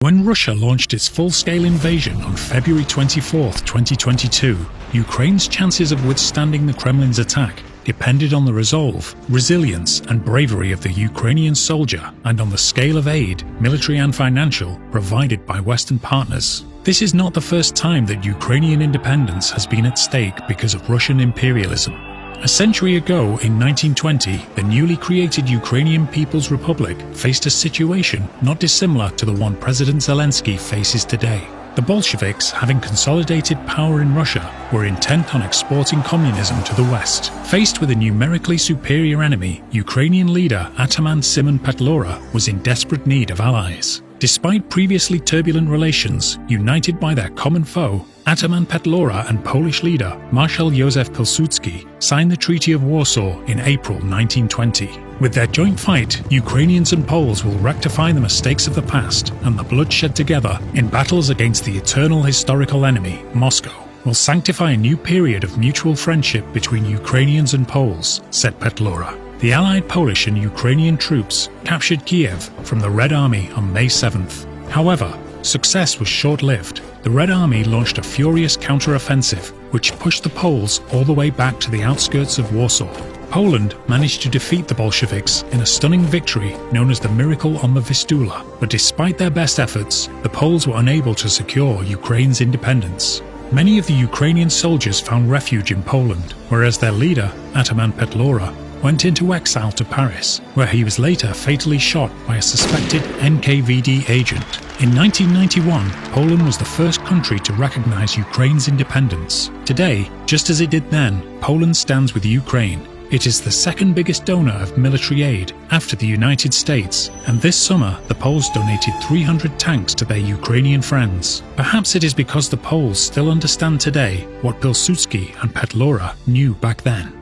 When Russia launched its full-scale invasion on February 24, 2022, Ukraine's chances of withstanding the Kremlin's attack depended on the resolve, resilience and bravery of the Ukrainian soldier and on the scale of aid, military and financial, provided by Western partners. This is not the first time that Ukrainian independence has been at stake because of Russian imperialism. A century ago, in 1920, the newly created Ukrainian People's Republic faced a situation not dissimilar to the one President Zelensky faces today. The Bolsheviks, having consolidated power in Russia, were intent on exporting communism to the West. Faced with a numerically superior enemy, Ukrainian leader Ataman Symon Petlura was in desperate need of allies. Despite previously turbulent relations, united by their common foe, Ataman Petlura and Polish leader Marshal Józef Pilsudski signed the Treaty of Warsaw in April 1920. With their joint fight, Ukrainians and Poles will rectify the mistakes of the past, and the blood shed together in battles against the eternal historical enemy, Moscow, will sanctify a new period of mutual friendship between Ukrainians and Poles, said Petlura. The Allied Polish and Ukrainian troops captured Kiev from the Red Army on May 7th. However, success was short-lived. The Red Army launched a furious counter-offensive, which pushed the Poles all the way back to the outskirts of Warsaw. Poland managed to defeat the Bolsheviks in a stunning victory known as the Miracle on the Vistula, but despite their best efforts, the Poles were unable to secure Ukraine's independence. Many of the Ukrainian soldiers found refuge in Poland, whereas their leader, Ataman Petlura, went into exile to Paris, where he was later fatally shot by a suspected NKVD agent. In 1991, Poland was the first country to recognize Ukraine's independence. Today, just as it did then, Poland stands with Ukraine. It is the second biggest donor of military aid after the United States, and this summer the Poles donated 300 tanks to their Ukrainian friends. Perhaps it is because the Poles still understand today what Pilsudski and Petlura knew back then.